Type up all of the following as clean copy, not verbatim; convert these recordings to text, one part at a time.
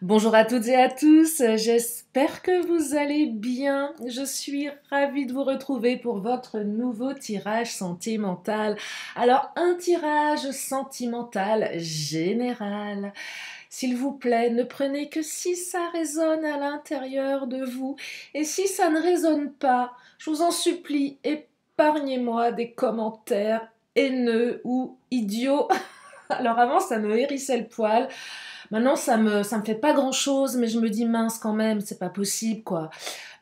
Bonjour à toutes et à tous, j'espère que vous allez bien. Je suis ravie de vous retrouver pour votre nouveau tirage sentimental. Alors, un tirage sentimental général. S'il vous plaît, ne prenez que si ça résonne à l'intérieur de vous. Et si ça ne résonne pas, je vous en supplie, épargnez-moi des commentaires haineux ou idiots. Alors avant, ça me hérissait le poil. Maintenant, ça me fait pas grand-chose, mais je me dis mince quand même, c'est pas possible quoi.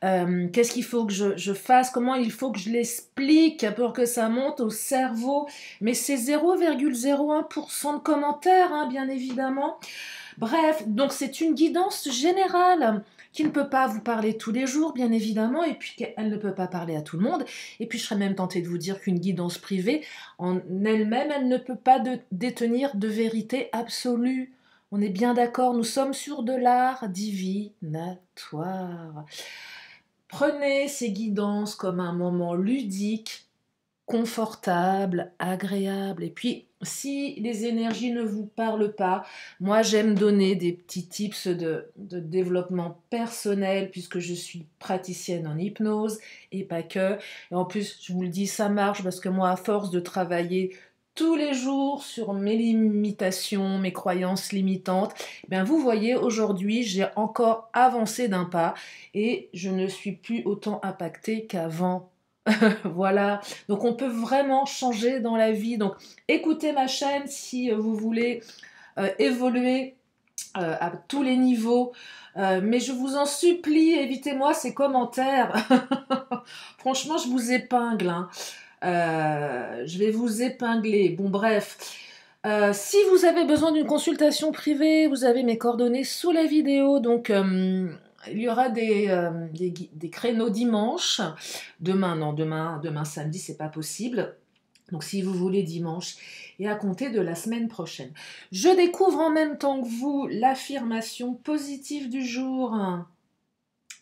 Qu'est-ce qu'il faut que je fasse? Comment il faut que je l'explique pour que ça monte au cerveau? Mais c'est 0,01% de commentaires, hein, bien évidemment. Bref, donc c'est une guidance générale qui ne peut pas vous parler tous les jours, bien évidemment, et puis qu'elle ne peut pas parler à tout le monde. Et puis je serais même tentée de vous dire qu'une guidance privée, en elle-même, elle ne peut pas détenir de vérité absolue. On est bien d'accord, nous sommes sur de l'art divinatoire. Prenez ces guidances comme un moment ludique, confortable, agréable. Et puis, si les énergies ne vous parlent pas, moi j'aime donner des petits tips de développement personnel puisque je suis praticienne en hypnose et pas que. Et en plus, je vous le dis, ça marche parce que moi, à force de travailler tous les jours sur mes limitations, mes croyances limitantes, eh bien vous voyez, aujourd'hui, j'ai encore avancé d'un pas et je ne suis plus autant impactée qu'avant. Voilà, donc on peut vraiment changer dans la vie. Donc écoutez ma chaîne si vous voulez évoluer à tous les niveaux. Mais je vous en supplie, évitez-moi ces commentaires. Franchement, je vous épingle, hein. Je vais vous épingler. Bon, bref. Si vous avez besoin d'une consultation privée, vous avez mes coordonnées sous la vidéo. Donc, il y aura des créneaux dimanche. Demain, non, demain samedi, c'est pas possible. Donc, si vous voulez dimanche et à compter de la semaine prochaine. Je découvre en même temps que vous l'affirmation positive du jour.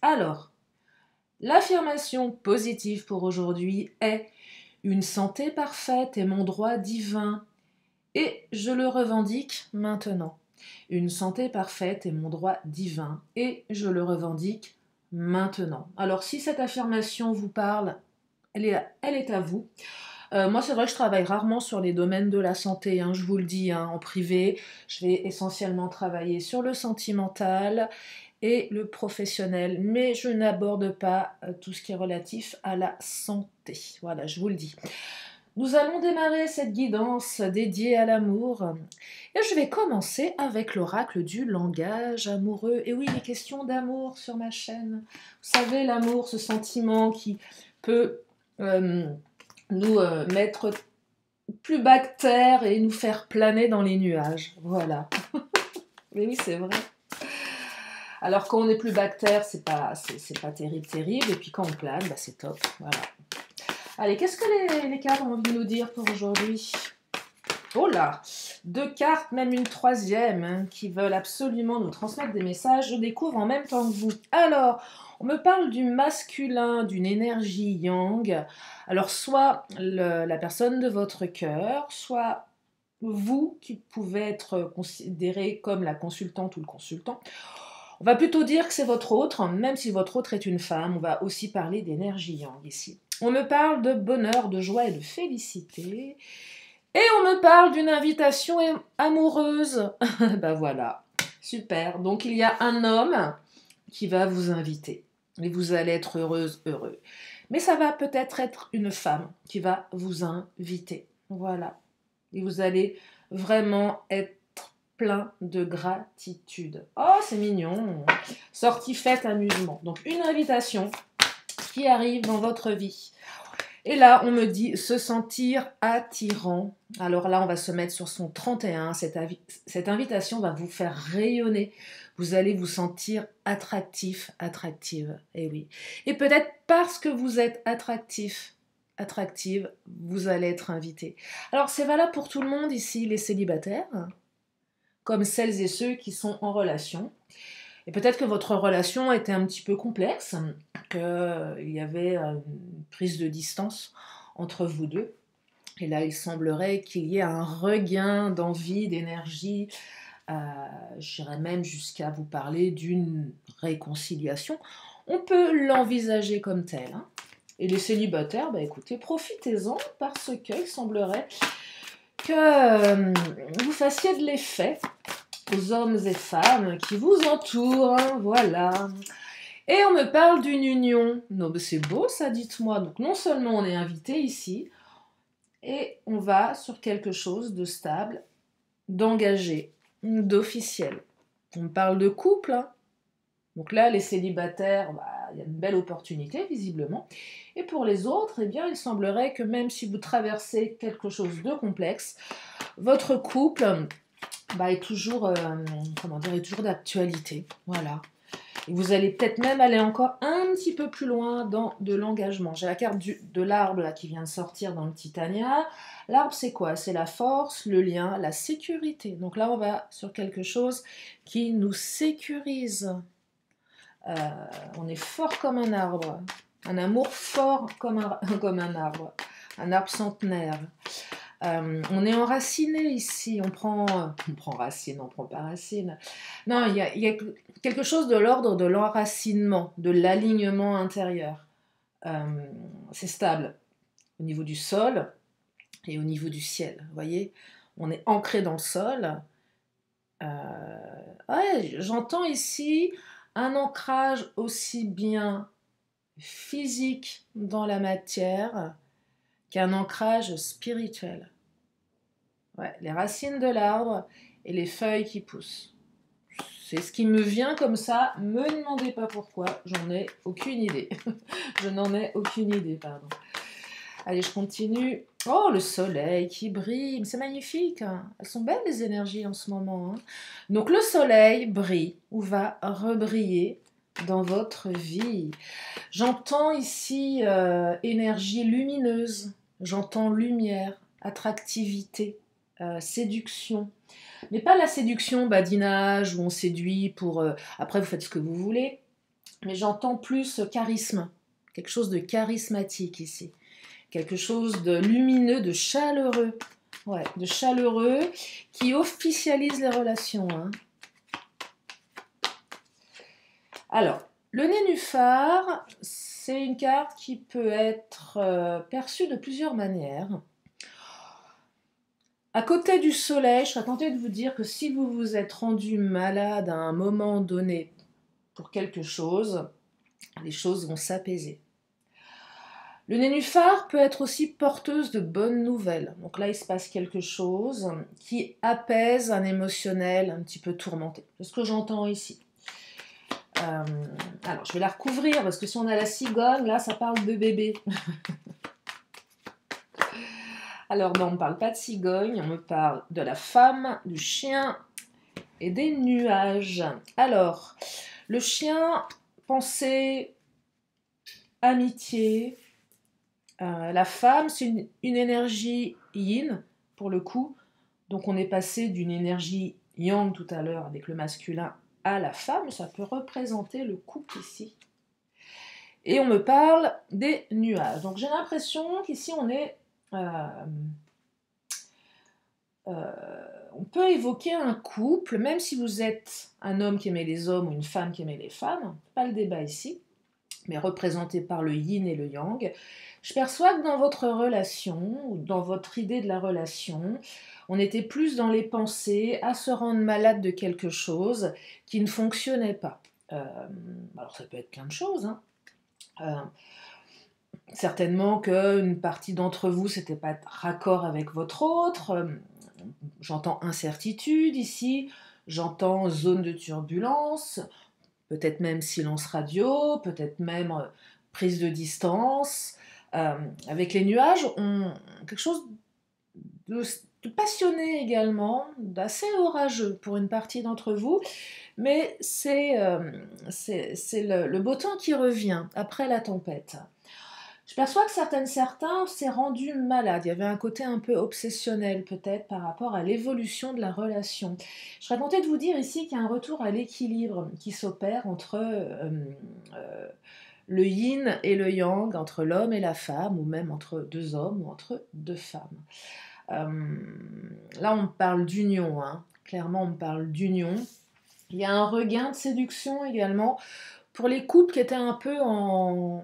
Alors, l'affirmation positive pour aujourd'hui est: une santé parfaite est mon droit divin et je le revendique maintenant. Une santé parfaite est mon droit divin et je le revendique maintenant. Alors si cette affirmation vous parle, elle est à vous. Moi, c'est vrai que je travaille rarement sur les domaines de la santé, hein, je vous le dis, hein, en privé. Je vais essentiellement travailler sur le sentimental et le professionnel, mais je n'aborde pas tout ce qui est relatif à la santé. Voilà, je vous le dis. Nous allons démarrer cette guidance dédiée à l'amour. Et je vais commencer avec l'oracle du langage amoureux. Et oui, les questions d'amour sur ma chaîne. Vous savez, l'amour, ce sentiment qui peut nous mettre plus bas que terre et nous faire planer dans les nuages. Voilà. Mais oui, c'est vrai. Alors quand on est plus bas que terre, c'est pas terrible, terrible. Et puis quand on plane, bah, c'est top. Voilà. Allez, qu'est-ce que les cartes ont envie de nous dire pour aujourd'hui? Oh là, deux cartes, même une troisième, hein, qui veulent absolument nous transmettre des messages. Je découvre en même temps que vous. Alors, on me parle du masculin, d'une énergie yang. Alors, soit la personne de votre cœur, soit vous qui pouvez être considéré comme la consultante ou le consultant. On va plutôt dire que c'est votre autre, même si votre autre est une femme. On va aussi parler d'énergie yang ici. On me parle de bonheur, de joie et de félicité. Et on me parle d'une invitation amoureuse. Ben voilà, super. Donc il y a un homme qui va vous inviter. Et vous allez être heureuse, heureux. Mais ça va peut-être être une femme qui va vous inviter. Voilà. Et vous allez vraiment être plein de gratitude. Oh, c'est mignon. Sortie, fête, amusement. Donc une invitation qui arrive dans votre vie. Et là, on me dit se sentir attirant. Alors là, on va se mettre sur son 31. Cette invitation va vous faire rayonner. Vous allez vous sentir attractif, attractive. Et oui. Et peut-être parce que vous êtes attractif, attractive, vous allez être invité. Alors, c'est valable pour tout le monde ici, les célibataires, comme celles et ceux qui sont en relation. Et peut-être que votre relation était un petit peu complexe, qu'il y avait une prise de distance entre vous deux. Et là, il semblerait qu'il y ait un regain d'envie, d'énergie, J'irais même jusqu'à vous parler d'une réconciliation. On peut l'envisager comme tel, hein. Et les célibataires, bah écoutez, profitez-en parce qu'il semblerait que vous fassiez de l'effet aux hommes et femmes qui vous entourent, hein, voilà. Et on me parle d'une union. Non, mais c'est beau ça, dites-moi. Donc non seulement on est invité ici, et on va sur quelque chose de stable, d'engagé, d'officiel. On me parle de couple, hein. Donc là, les célibataires, bah, il y a une belle opportunité, visiblement. Et pour les autres, eh bien, il semblerait que même si vous traversez quelque chose de complexe, votre couple bah, est toujours, comment dire, est toujours d'actualité. Voilà. Et vous allez peut-être même aller encore un petit peu plus loin dans de l'engagement. J'ai la carte de l'arbre là, qui vient de sortir dans le Titania. L'arbre, c'est quoi? C'est la force, le lien, la sécurité. Donc là, on va sur quelque chose qui nous sécurise. On est fort comme un arbre. Un amour fort comme comme un arbre centenaire. On est enraciné ici, on prend racine, on prend pas racine. Non, il y a quelque chose de l'ordre de l'enracinement, de l'alignement intérieur. C'est stable au niveau du sol et au niveau du ciel. Vous voyez, on est ancré dans le sol. Ouais, j'entends ici un ancrage aussi bien physique dans la matière qu'un ancrage spirituel. Ouais, les racines de l'arbre et les feuilles qui poussent. C'est ce qui me vient comme ça. Me demandez pas pourquoi, j'en ai aucune idée. Je n'en ai aucune idée, pardon. Allez, je continue. Oh, le soleil qui brille, c'est magnifique, hein. Elles sont belles les énergies en ce moment, hein. Donc le soleil brille ou va rebriller dans votre vie. J'entends ici énergie lumineuse, j'entends lumière, attractivité, séduction. Mais pas la séduction badinage où on séduit pour... après, vous faites ce que vous voulez. Mais j'entends plus charisme, quelque chose de charismatique ici. Quelque chose de lumineux, de chaleureux. Ouais, de chaleureux qui officialise les relations, hein. Alors, le nénuphar, c'est une carte qui peut être perçue de plusieurs manières. À côté du soleil, je serais tentée de vous dire que si vous vous êtes rendu malade à un moment donné pour quelque chose, les choses vont s'apaiser. Le nénuphar peut être aussi porteuse de bonnes nouvelles. Donc là, il se passe quelque chose qui apaise un émotionnel un petit peu tourmenté. C'est ce que j'entends ici. Alors, je vais la recouvrir parce que si on a la cigogne, là, ça parle de bébé. Alors, non, on ne parle pas de cigogne, on me parle de la femme, du chien et des nuages. Alors, le chien, pensée, amitié. La femme, c'est une énergie yin, pour le coup. Donc, on est passé d'une énergie yang tout à l'heure avec le masculin à la femme. Ça peut représenter le couple ici. Et on me parle des nuages. Donc, j'ai l'impression qu'ici, on est... on peut évoquer un couple, même si vous êtes un homme qui aimait les hommes ou une femme qui aimait les femmes, pas le débat ici, mais représenté par le yin et le yang. Je perçois que dans votre relation, ou dans votre idée de la relation, on était plus dans les pensées à se rendre malade de quelque chose qui ne fonctionnait pas. Alors ça peut être plein de choses, hein. Certainement qu'une partie d'entre vous, c'était pas raccord avec votre autre. J'entends incertitude ici, j'entends zone de turbulence, peut-être même silence radio, peut-être même prise de distance. Avec les nuages, on quelque chose de passionné également, d'assez orageux pour une partie d'entre vous, mais c'est le beau temps qui revient après la tempête. Je perçois que certains s'est rendu malade. Il y avait un côté un peu obsessionnel peut-être par rapport à l'évolution de la relation. Je serais tentée de vous dire ici qu'il y a un retour à l'équilibre qui s'opère entre le yin et le yang, entre l'homme et la femme, ou même entre deux hommes ou entre deux femmes. Là, on parle d'union, hein. Clairement, on me parle d'union. Il y a un regain de séduction également pour les couples qui étaient un peu en,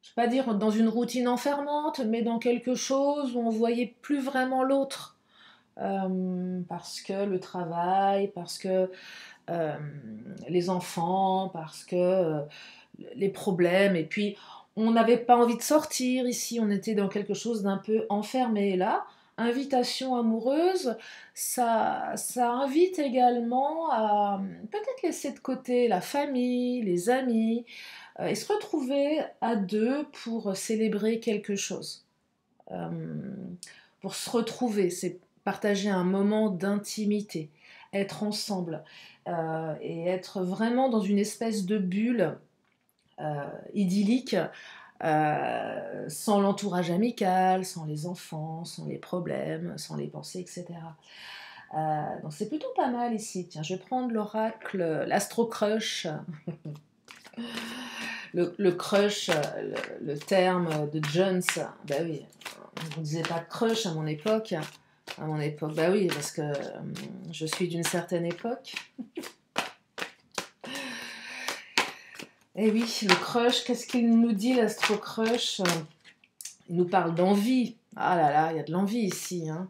je ne vais pas dire dans une routine enfermante, mais dans quelque chose où on voyait plus vraiment l'autre. Parce que le travail, parce que euh, les enfants, parce que les problèmes, et puis on n'avait pas envie de sortir ici, on était dans quelque chose d'un peu enfermé. Et là, invitation amoureuse, ça invite également à peut-être laisser de côté la famille, les amis, et se retrouver à deux pour célébrer quelque chose. Euh, pour se retrouver, c'est partager un moment d'intimité, être ensemble, et être vraiment dans une espèce de bulle idyllique, sans l'entourage amical, sans les enfants, sans les problèmes, sans les pensées, etc. Donc c'est plutôt pas mal ici. Tiens, je vais prendre l'oracle, l'astro-crush. Le crush, le terme de Jones, bah oui, on ne disait pas crush à mon époque. À mon époque, bah oui, parce que je suis d'une certaine époque. Et oui, le crush, qu'est-ce qu'il nous dit l'astro-crush? Il nous parle d'envie. Ah là là, il y a de l'envie ici, hein.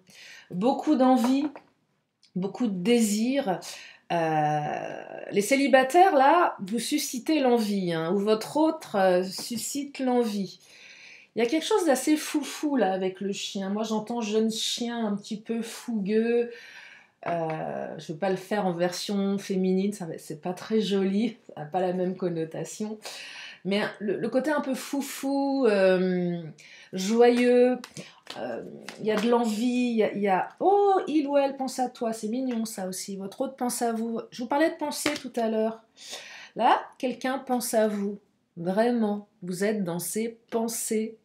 Beaucoup d'envie, beaucoup de désir. Les célibataires, là, vous suscitez l'envie, hein, ou votre autre suscite l'envie. Il y a quelque chose d'assez foufou là avec le chien. Moi j'entends jeune chien un petit peu fougueux. Je ne veux pas le faire en version féminine, c'est pas très joli, ça n'a pas la même connotation. Mais le côté un peu foufou, joyeux, il y a de l'envie, oh, il ou elle pense à toi, c'est mignon ça aussi, votre autre pense à vous. Je vous parlais de penser tout à l'heure. Là, quelqu'un pense à vous, vraiment, vous êtes dans ses pensées.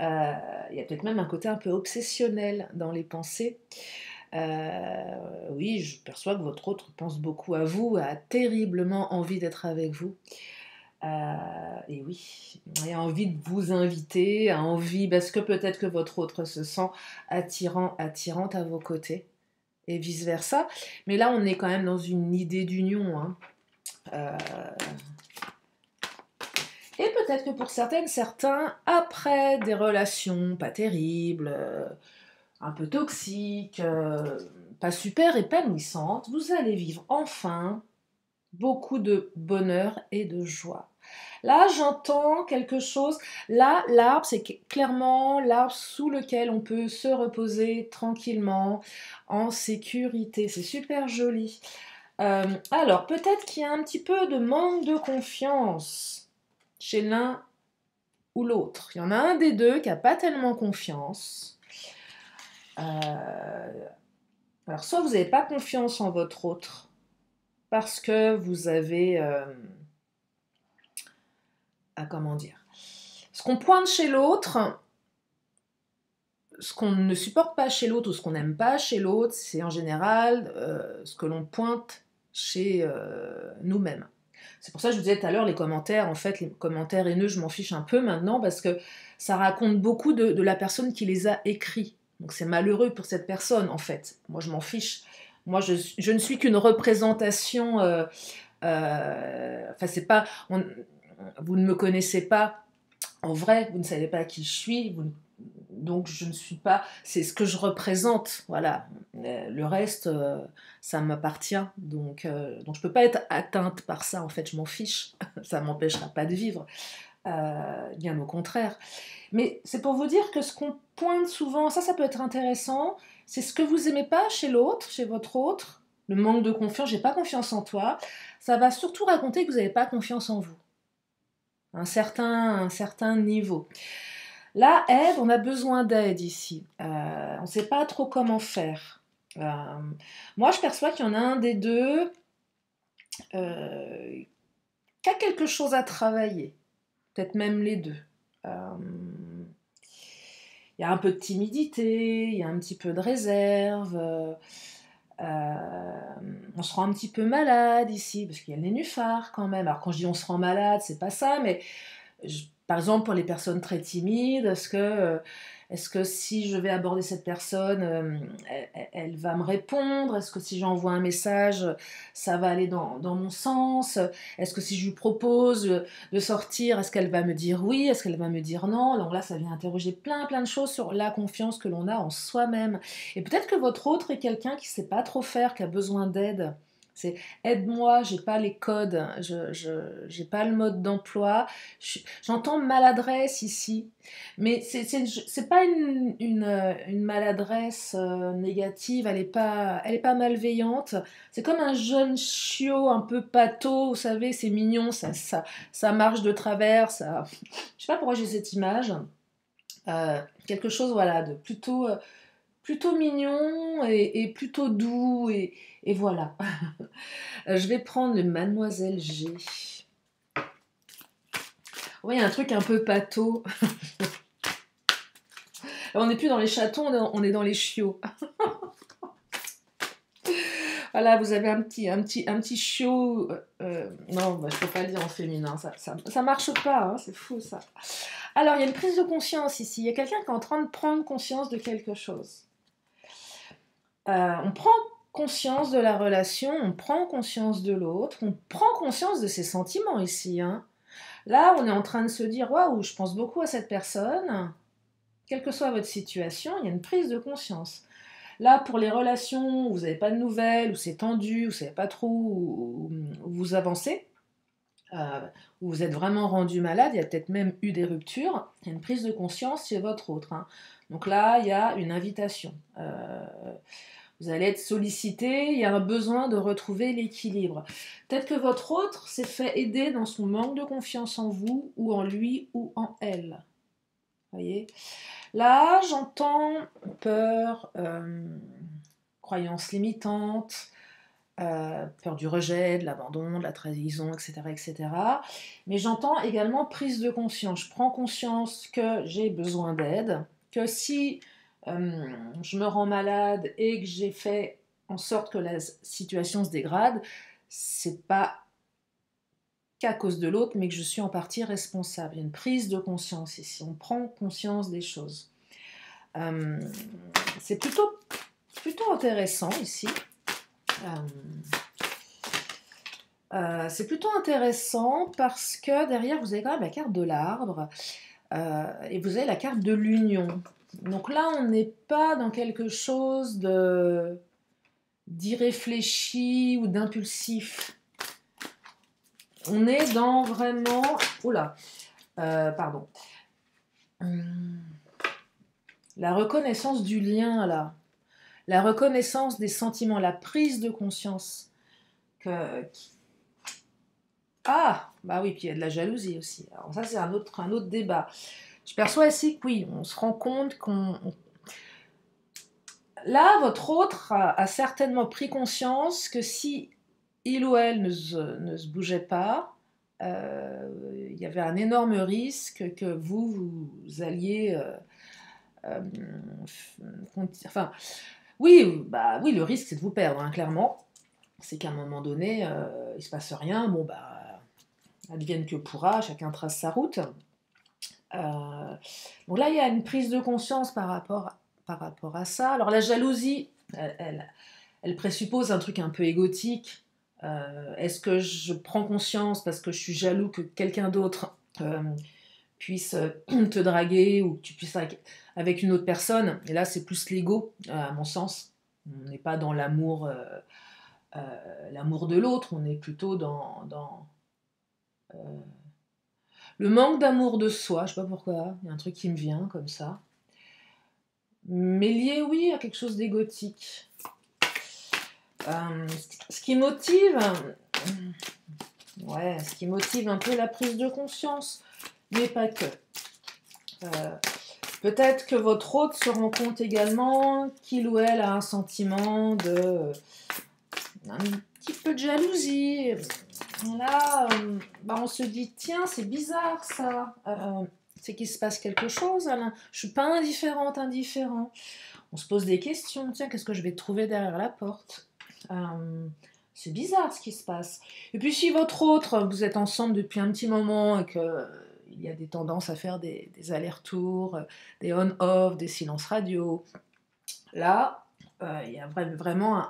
Il y a peut-être même un côté un peu obsessionnel dans les pensées. Oui, je perçois que votre autre pense beaucoup à vous, a terriblement envie d'être avec vous. Et oui, il a envie de vous inviter, a envie, parce que peut-être que votre autre se sent attirant, attirante à vos côtés, et vice-versa. Mais là, on est quand même dans une idée d'union, hein. Et peut-être que pour certaines, certains, après des relations pas terribles, un peu toxiques, pas super épanouissantes, vous allez vivre enfin beaucoup de bonheur et de joie. Là, j'entends quelque chose. Là, l'arbre, c'est clairement l'arbre sous lequel on peut se reposer tranquillement, en sécurité. C'est super joli. Alors, peut-être qu'il y a un petit peu de manque de confiance chez l'un ou l'autre. Il y en a un des deux qui n'a pas tellement confiance. Alors, soit vous n'avez pas confiance en votre autre, parce que vous avez... comment dire, ce qu'on pointe chez l'autre, ce qu'on ne supporte pas chez l'autre ou ce qu'on n'aime pas chez l'autre, c'est en général ce que l'on pointe chez nous-mêmes. C'est pour ça que je vous disais tout à l'heure, les commentaires, en fait, les commentaires haineux, je m'en fiche un peu maintenant parce que ça raconte beaucoup de la personne qui les a écrits. Donc c'est malheureux pour cette personne, en fait. Moi, je m'en fiche. Moi, je ne suis qu'une représentation. Enfin, c'est pas. Vous ne me connaissez pas en vrai, vous ne savez pas qui je suis, donc je ne suis pas, c'est ce que je représente, voilà. Le reste, ça m'appartient, donc je peux pas être atteinte par ça, en fait, je m'en fiche, ça m'empêchera pas de vivre, bien au contraire. Mais c'est pour vous dire que ce qu'on pointe souvent, ça peut être intéressant, c'est ce que vous aimez pas chez l'autre, chez votre autre, le manque de confiance, j'ai pas confiance en toi, ça va surtout raconter que vous n'avez pas confiance en vous. Un certain niveau. Là, aide, on a besoin d'aide ici. On ne sait pas trop comment faire. Moi, je perçois qu'il y en a un des deux qui a quelque chose à travailler. Peut-être même les deux. Il y a un peu de timidité, il y a un petit peu de réserve. On se rend un petit peu malade ici, parce qu'il y a le nénuphar quand même. Alors quand je dis on se rend malade, c'est pas ça, mais par exemple pour les personnes très timides, est-ce que Est-ce que si je vais aborder cette personne, elle va me répondre? Est-ce que si j'envoie un message, ça va aller dans mon sens? Est-ce que si je lui propose de sortir, est-ce qu'elle va me dire oui? Est-ce qu'elle va me dire non? Donc là, ça vient interroger plein de choses sur la confiance que l'on a en soi-même. Et peut-être que votre autre est quelqu'un qui ne sait pas trop faire, qui a besoin d'aide. C'est aide-moi, j'ai pas les codes, j'ai pas le mode d'emploi. J'entends maladresse ici, mais c'est pas une maladresse négative, elle est pas malveillante. C'est comme un jeune chiot un peu pâteau, vous savez, c'est mignon, ça marche de travers, ça. Je sais pas pourquoi j'ai cette image. Quelque chose, voilà, de plutôt mignon et plutôt doux, et voilà. Je vais prendre le Mademoiselle G. Oui, il y a un truc un peu pâteau. On n'est plus dans les chatons, on est dans les chiots. Voilà, vous avez un petit chiot. Non, bah, je ne peux pas le dire en féminin, ça marche pas, hein, c'est fou ça. Alors, il y a une prise de conscience ici. Il y a quelqu'un qui est en train de prendre conscience de quelque chose. On prend conscience de la relation, on prend conscience de l'autre, on prend conscience de ses sentiments ici. Hein. Là, on est en train de se dire, waouh, je pense beaucoup à cette personne. Quelle que soit votre situation, il y a une prise de conscience. Là, pour les relations où vous n'avez pas de nouvelles, où c'est tendu, où vous ne savez pas trop où vous avancez, où vous êtes vraiment rendu malade, il y a peut-être même eu des ruptures, il y a une prise de conscience chez votre autre. Hein. Donc là, il y a une invitation. Vous allez être sollicité, il y a un besoin de retrouver l'équilibre. Peut-être que votre autre s'est fait aider dans son manque de confiance en vous, ou en lui, ou en elle. Voyez ? Là, j'entends peur, croyances limitantes, peur du rejet, de l'abandon, de la trahison, etc., etc. Mais j'entends également prise de conscience. Je prends conscience que j'ai besoin d'aide, que si je me rends malade et que j'ai fait en sorte que la situation se dégrade, c'est pas qu'à cause de l'autre, mais que je suis en partie responsable. Il y a une prise de conscience ici. On prend conscience des choses. C'est plutôt intéressant ici. C'est plutôt intéressant parce que derrière, vous avez quand même la carte de l'arbre et vous avez la carte de l'union. Donc là, on n'est pas dans quelque chose d'irréfléchi ou d'impulsif. On est dans vraiment... Oula, pardon. La reconnaissance du lien, là. La reconnaissance des sentiments, la prise de conscience. Ah, bah oui, puis il y a de la jalousie aussi. Alors ça, c'est un autre débat. Je perçois ici que oui, on se rend compte qu'on... Là, votre autre a certainement pris conscience que si il ou elle ne se bougeait pas, il y avait un énorme risque que vous alliez... enfin, oui, bah, oui, le risque, c'est de vous perdre, hein, clairement. C'est qu'à un moment donné, il se passe rien, bon, bah, advienne que pourra, chacun trace sa route. Donc là, il y a une prise de conscience par rapport à ça. Alors la jalousie, elle présuppose un truc un peu égotique. Est-ce que je prends conscience parce que je suis jaloux que quelqu'un d'autre puisse te draguer ou que tu puisses avec une autre personne? Et là, c'est plus l'ego, à mon sens. On n'est pas dans l'amour de l'autre, on est plutôt dans le manque d'amour de soi. Je sais pas pourquoi, il y a un truc qui me vient comme ça. Mais lié, oui, à quelque chose d'égotique. Ce qui motive un peu la prise de conscience, mais pas que. Peut-être que votre autre se rend compte également qu'il ou elle a un sentiment un petit peu de jalousie. Là, on se dit, tiens, c'est bizarre ça. C'est qu'il se passe quelque chose, Alain. Je suis pas indifférent. On se pose des questions. Tiens, qu'est-ce que je vais trouver derrière la porte? C'est bizarre ce qui se passe. Et puis si votre autre, vous êtes ensemble depuis un petit moment et que il y a des tendances à faire des allers-retours, des on-off, des silences radio. Là, il y a vraiment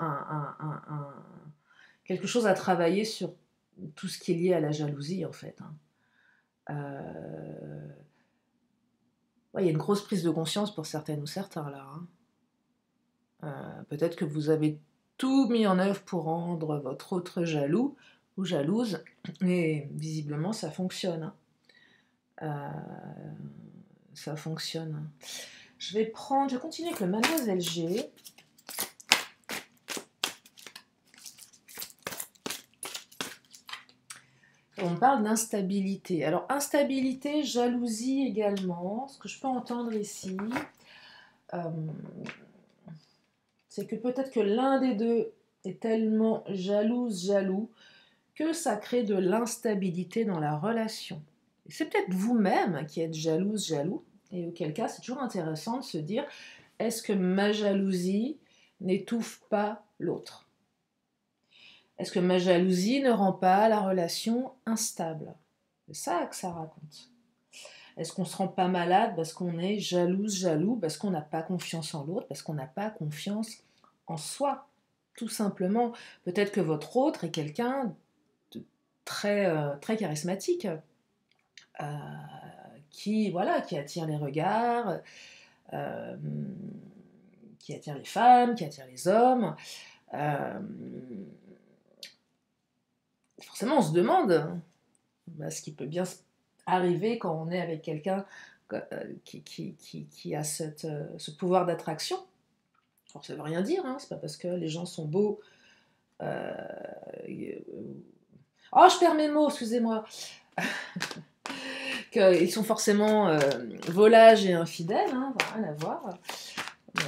quelque chose à travailler sur tout ce qui est lié à la jalousie, en fait. Hein. Ouais, il y a une grosse prise de conscience pour certaines ou certains, là. Hein. Peut-être que vous avez tout mis en œuvre pour rendre votre autre jaloux ou jalouse, et visiblement, ça fonctionne. Hein. Ça fonctionne. Je vais continuer avec le Mademoiselle G. On parle d'instabilité. Alors, instabilité, jalousie également. Ce que je peux entendre ici, c'est que peut-être que l'un des deux est tellement jaloux, que ça crée de l'instabilité dans la relation. Et c'est peut-être vous-même qui êtes jaloux, et auquel cas, c'est toujours intéressant de se dire, est-ce que ma jalousie n'étouffe pas l'autre ? Est-ce que ma jalousie ne rend pas la relation instable ? C'est ça que ça raconte. Est-ce qu'on ne se rend pas malade parce qu'on est jaloux, parce qu'on n'a pas confiance en l'autre, parce qu'on n'a pas confiance en soi, tout simplement. Peut-être que votre autre est quelqu'un de très charismatique, qui attire les regards, qui attire les femmes, qui attire les hommes. Forcément, on se demande ce qui peut bien arriver quand on est avec quelqu'un qui a ce pouvoir d'attraction. Alors, ça ne veut rien dire, hein, c'est pas parce que les gens sont beaux. Oh, je perds mes mots, excusez-moi. Qu'ils sont forcément volages et infidèles, hein, rien à voir.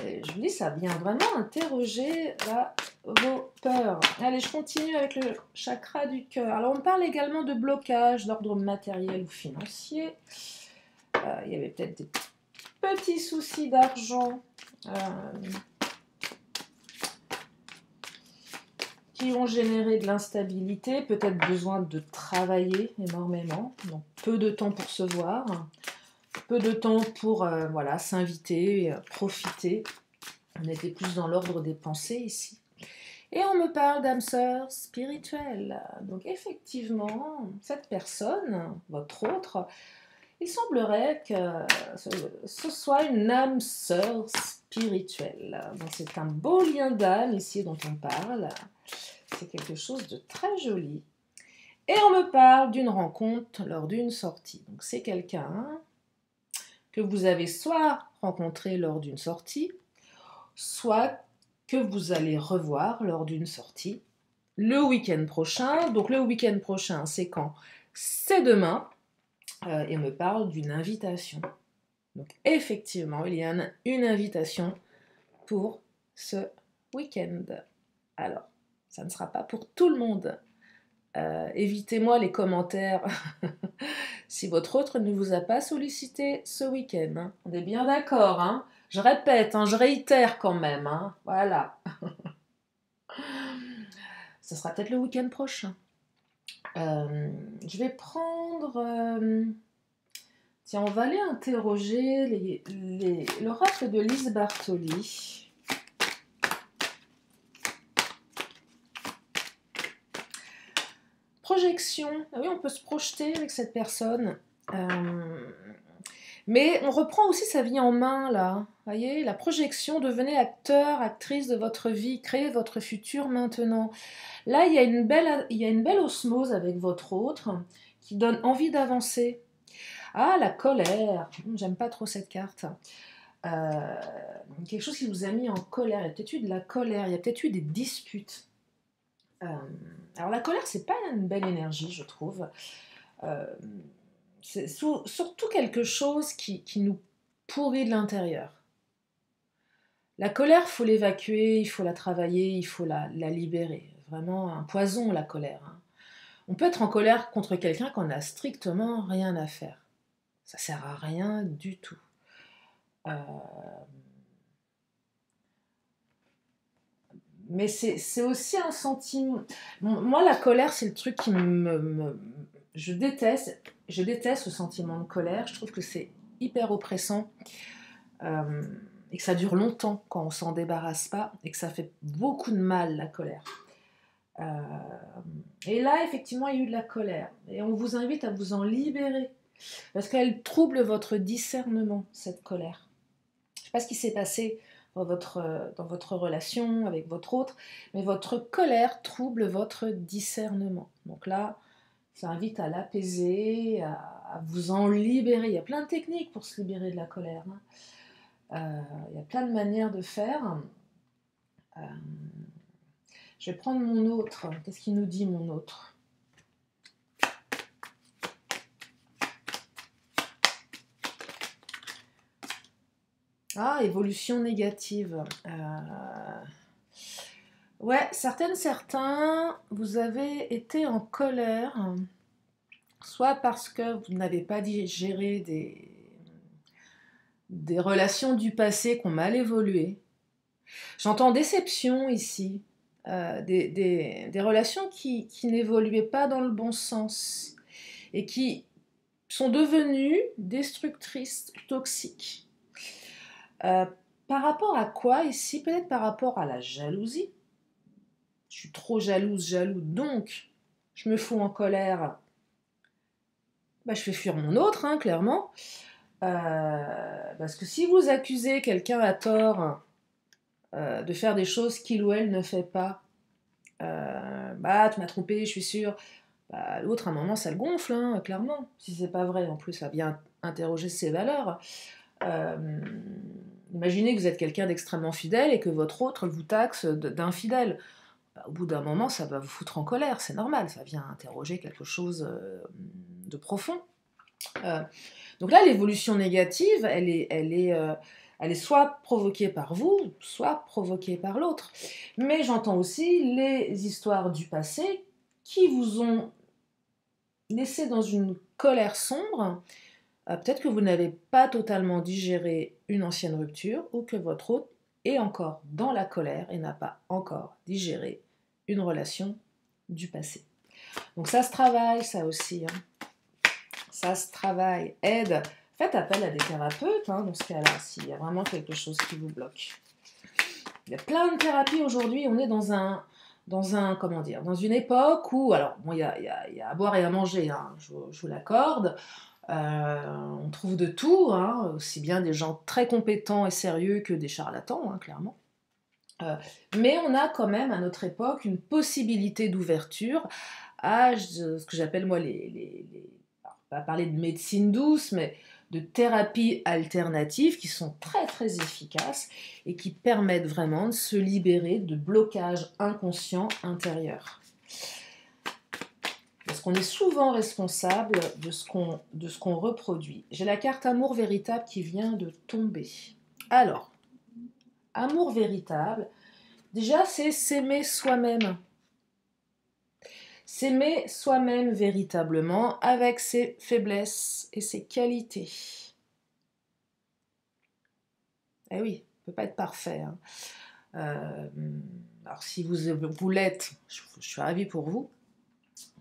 Mais je vous dis, ça vient vraiment interroger vos peurs. Allez, je continue avec le chakra du cœur. Alors, on parle également de blocage d'ordre matériel ou financier. Il y avait peut-être des petits soucis d'argent qui ont généré de l'instabilité, peut-être besoin de travailler énormément, donc peu de temps pour se voir, peu de temps pour s'inviter, profiter. On était plus dans l'ordre des pensées ici. Et on me parle d'âme sœur spirituelle. Donc effectivement, cette personne, votre autre, il semblerait que ce soit une âme sœur spirituelle. Donc c'est un beau lien d'âme ici dont on parle. C'est quelque chose de très joli. Et on me parle d'une rencontre lors d'une sortie. Donc c'est quelqu'un que vous avez soit rencontré lors d'une sortie, soit que vous allez revoir lors d'une sortie le week-end prochain. Donc le week-end prochain, c'est quand ? C'est demain. Et on me parle d'une invitation. Donc effectivement, il y a une invitation pour ce week-end. Alors, ça ne sera pas pour tout le monde. Évitez-moi les commentaires si votre autre ne vous a pas sollicité ce week-end. Hein. On est bien d'accord, hein. Je répète, hein, je réitère quand même. Hein. Voilà. Ça sera peut-être le week-end prochain. Je vais prendre... Tiens, on va aller interroger l'oracle de Lise Bartoli. Projection. Ah oui, on peut se projeter avec cette personne. Mais on reprend aussi sa vie en main, là. Vous voyez, la projection, devenez acteur, actrice de votre vie, créez votre futur maintenant. Là, il y a une belle osmose avec votre autre qui donne envie d'avancer. Ah, la colère. J'aime pas trop cette carte. Quelque chose qui vous a mis en colère. Il y a peut-être eu de la colère, il y a peut-être eu des disputes. Alors la colère, c'est pas une belle énergie, je trouve. C'est surtout quelque chose qui nous pourrit de l'intérieur. La colère, il faut l'évacuer, il faut la travailler, il faut la libérer. Vraiment un poison, la colère. Hein. On peut être en colère contre quelqu'un qu'on n'a strictement rien à faire. Ça sert à rien du tout. Mais c'est aussi un sentiment... Moi, la colère, c'est le truc qui me je déteste ce sentiment de colère. Je trouve que c'est hyper oppressant euh, et que ça dure longtemps quand on s'en débarrasse pas et que ça fait beaucoup de mal, la colère. Euh, et là, effectivement, il y a eu de la colère. Et on vous invite à vous en libérer. Parce qu'elle trouble votre discernement, cette colère. Je ne sais pas ce qui s'est passé dans votre relation avec votre autre, mais votre colère trouble votre discernement. Donc là, ça invite à l'apaiser, à vous en libérer. Il y a plein de techniques pour se libérer de la colère. Il y a plein de manières de faire. Euh, je vais prendre mon autre. Qu'est-ce qu'il nous dit, mon autre? Ah, évolution négative. Ouais, certains, vous avez été en colère, soit parce que vous n'avez pas digéré des relations du passé qui ont mal évolué. J'entends déception ici, des relations qui n'évoluaient pas dans le bon sens et qui sont devenues destructrices, toxiques. Par rapport à quoi ici? Peut-être par rapport à la jalousie. Je suis trop jalouse, jaloux, donc je me fous en colère. Bah, je fais fuir mon autre, hein, clairement. Parce que si vous accusez quelqu'un à tort de faire des choses qu'il ou elle ne fait pas, bah tu m'as trompé, je suis sûre. Bah, l'autre, à un moment, ça le gonfle, hein, clairement. Si c'est pas vrai, en plus, ça vient interroger ses valeurs. Imaginez que vous êtes quelqu'un d'extrêmement fidèle et que votre autre vous taxe d'infidèle. Bah, au bout d'un moment, ça va vous foutre en colère, c'est normal, ça vient interroger quelque chose de profond. Donc là, l'évolution négative, elle est soit provoquée par vous, soit provoquée par l'autre. Mais j'entends aussi les histoires du passé qui vous ont laissé dans une colère sombre. Peut-être que vous n'avez pas totalement digéré une ancienne rupture ou que votre hôte est encore dans la colère et n'a pas encore digéré une relation du passé. Donc ça se travaille, ça aussi. Ça se travaille. Aide. Faites appel à des thérapeutes dans ce cas-là, s'il y a vraiment quelque chose qui vous bloque. Il y a plein de thérapies aujourd'hui. On est comment dire, dans une époque où, alors, bon, il y a à boire et à manger, je vous l'accorde. On trouve de tout, aussi bien des gens très compétents et sérieux que des charlatans, clairement. Mais on a quand même à notre époque une possibilité d'ouverture à ce que j'appelle moi alors, pas parler de médecine douce, mais de thérapies alternatives qui sont très très efficaces et qui permettent vraiment de se libérer de blocages inconscients intérieurs. Parce qu'on est souvent responsable de ce qu'on reproduit. J'ai la carte amour véritable qui vient de tomber. Alors, amour véritable, déjà c'est s'aimer soi-même. S'aimer soi-même véritablement avec ses faiblesses et ses qualités. Eh oui, on ne peut pas être parfait. Alors si vous l'êtes, je suis ravie pour vous.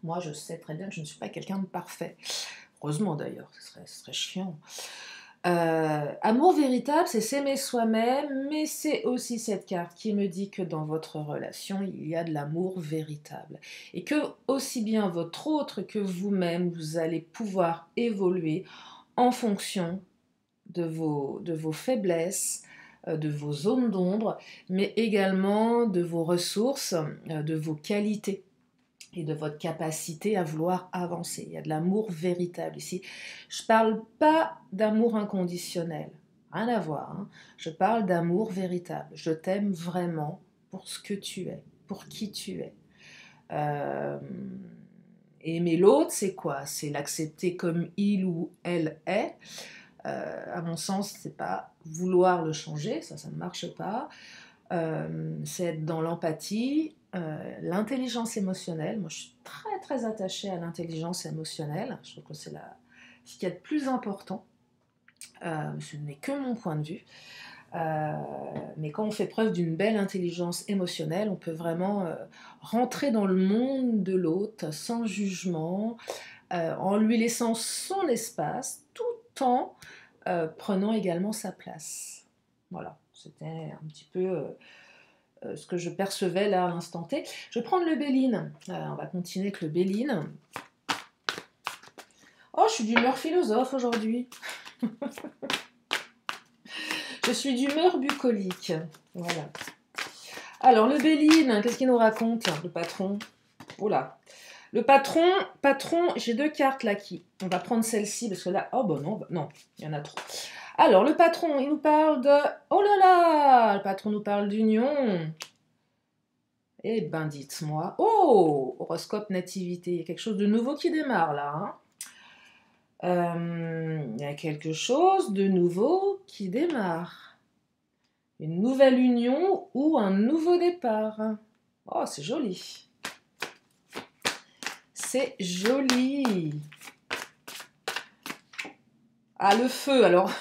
Moi, je sais très bien que je ne suis pas quelqu'un de parfait. Heureusement d'ailleurs, ce serait chiant. Amour véritable, c'est s'aimer soi-même, mais c'est aussi cette carte qui me dit que dans votre relation, il y a de l'amour véritable. Et que aussi bien votre autre que vous-même, vous allez pouvoir évoluer en fonction de vos faiblesses, de vos zones d'ombre, mais également de vos ressources, de vos qualités et de votre capacité à vouloir avancer. Il y a de l'amour véritable ici. Je ne parle pas d'amour inconditionnel, rien à voir. Je parle d'amour véritable. Je t'aime vraiment pour ce que tu es, pour qui tu es. Aimer l'autre, c'est quoi? C'est l'accepter comme il ou elle est. À mon sens, c'est pas vouloir le changer, ça ne marche pas. C'est être dans l'empathie, l'intelligence émotionnelle. Moi, je suis très très attachée à l'intelligence émotionnelle. Je trouve que c'est ce qu'il y a de plus important. Ce n'est que mon point de vue. Mais quand on fait preuve d'une belle intelligence émotionnelle, on peut vraiment rentrer dans le monde de l'autre sans jugement, en lui laissant son espace, tout en prenant également sa place. Voilà, c'était un petit peu ce que je percevais là à l'instant T. Je vais prendre le Béline. On va continuer avec le Béline. Oh, je suis d'humeur philosophe aujourd'hui. Je suis d'humeur bucolique. Voilà. Alors, le Béline, qu'est-ce qu'il nous raconte, le patron? Oula. Le patron, j'ai 2 cartes là qui... On va prendre celle-ci parce que là... Oh, bon, non, non, il y en a trop. Alors, le patron, il nous parle de... Oh là là! Le patron nous parle d'union. Eh ben, dites-moi... Oh! Horoscope nativité. Il y a quelque chose de nouveau qui démarre là. Hein. Il y a quelque chose de nouveau qui démarre. Une nouvelle union ou un nouveau départ. Oh, c'est joli. C'est joli. Ah, le feu, alors,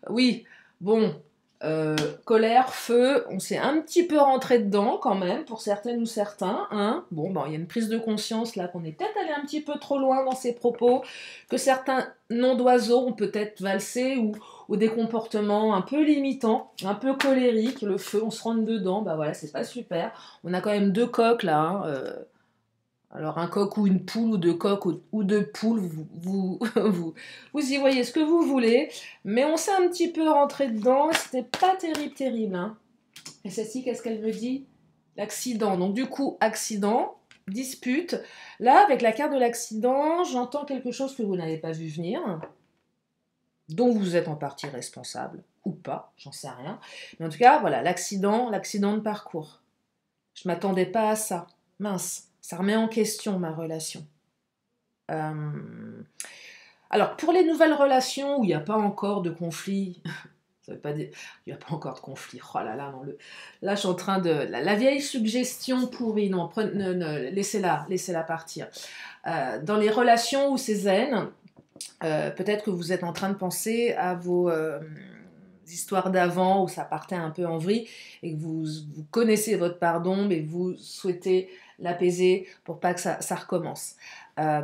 oui, bon, colère, feu, on s'est un petit peu rentré dedans quand même, pour certaines ou certains, hein. Bon, il y a une prise de conscience là, qu'on est peut-être allé un petit peu trop loin dans ses propos, que certains noms d'oiseaux ont peut-être valsé, ou des comportements un peu limitants, un peu colériques, le feu, on se rentre dedans, bah voilà, c'est pas super. On a quand même 2 coqs là, hein, alors un coq ou une poule, ou 2 coqs ou 2 poules, vous y voyez ce que vous voulez, mais on s'est un petit peu rentré dedans, c'était pas terrible. Hein. Et celle-ci, qu'est-ce qu'elle me dit? L'accident. Donc du coup, accident, dispute. Là, avec la carte de l'accident, j'entends quelque chose que vous n'avez pas vu venir, dont vous êtes en partie responsable, ou pas, j'en sais rien. Mais en tout cas, voilà, l'accident de parcours. Je m'attendais pas à ça. Mince. Ça remet en question ma relation. Alors, pour les nouvelles relations où il n'y a pas encore de conflit, ça veut pas dire il n'y a pas encore de conflit. Oh là là, non, là je suis en train de... La vieille suggestion pourrie, non, laissez-la partir. Dans les relations où c'est zen, peut-être que vous êtes en train de penser à vos... histoires d'avant où ça partait un peu en vrille et que vous connaissez votre pardon mais vous souhaitez l'apaiser pour pas que ça recommence.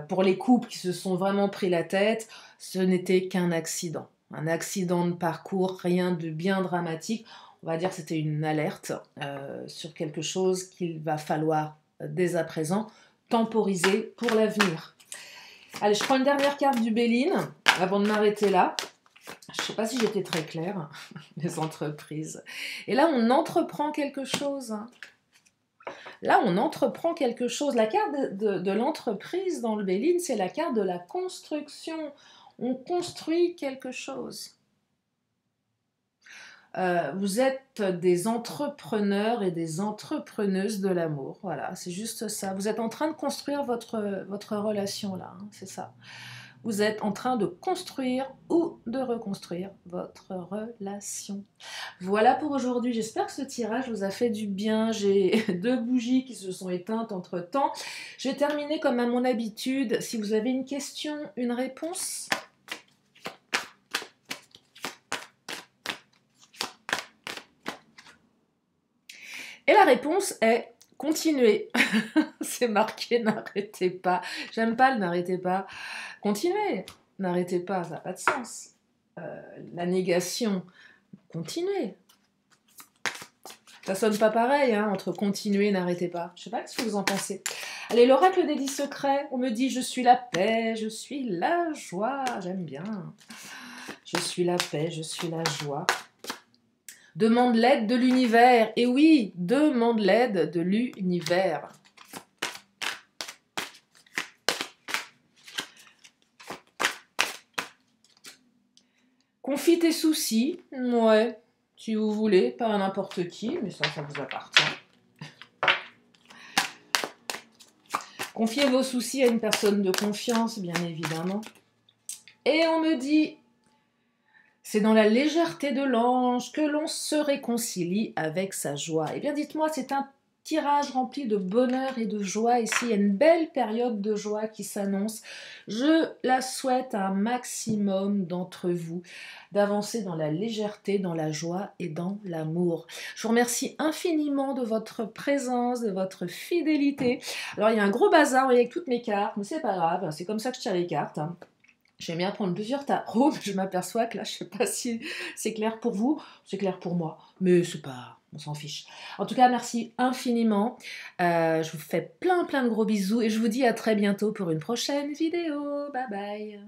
Pour les couples qui se sont vraiment pris la tête, ce n'était qu'un accident. Un accident de parcours, rien de bien dramatique. On va dire que c'était une alerte sur quelque chose qu'il va falloir dès à présent temporiser pour l'avenir. Allez, je prends une dernière carte du Béline avant de m'arrêter là. Je ne sais pas si j'étais très claire, les entreprises. Et là, on entreprend quelque chose. Là, on entreprend quelque chose. La carte de l'entreprise dans le Béline, c'est la carte de la construction. On construit quelque chose. Vous êtes des entrepreneurs et des entrepreneuses de l'amour. Voilà, c'est juste ça. Vous êtes en train de construire votre relation là, hein, c'est ça. Vous êtes en train de construire ou de reconstruire votre relation. Voilà pour aujourd'hui. J'espère que ce tirage vous a fait du bien. J'ai 2 bougies qui se sont éteintes entre-temps. Je vais terminer comme à mon habitude. Si vous avez une question, une réponse. Et la réponse est continuez. C'est marqué n'arrêtez pas. J'aime pas le n'arrêtez pas. Continuez. N'arrêtez pas, ça n'a pas de sens. La négation, continuez. Ça sonne pas pareil, hein, entre continuer et n'arrêtez pas. Je sais pas ce que vous en pensez. Allez, l'oracle des 10 secrets, on me dit je suis la paix, je suis la joie. J'aime bien. Je suis la paix, je suis la joie. Demande l'aide de l'univers. Et oui, demande l'aide de l'univers. Confie tes soucis. Ouais, si vous voulez, pas à n'importe qui, mais ça vous appartient. Confiez vos soucis à une personne de confiance, bien évidemment. Et on me dit... C'est dans la légèreté de l'ange que l'on se réconcilie avec sa joie. Eh bien, dites-moi, c'est un tirage rempli de bonheur et de joie. Ici, il y a une belle période de joie qui s'annonce. Je la souhaite à un maximum d'entre vous d'avancer dans la légèreté, dans la joie et dans l'amour. Je vous remercie infiniment de votre présence, de votre fidélité. Alors, il y a un gros bazar avec toutes mes cartes, mais c'est pas grave, c'est comme ça que je tire les cartes, hein. J'aime bien prendre plusieurs tarots, mais je m'aperçois que là, je sais pas si c'est clair pour vous, c'est clair pour moi, mais c'est pas, on s'en fiche. En tout cas, merci infiniment. Je vous fais plein de gros bisous et je vous dis à très bientôt pour une prochaine vidéo. Bye bye.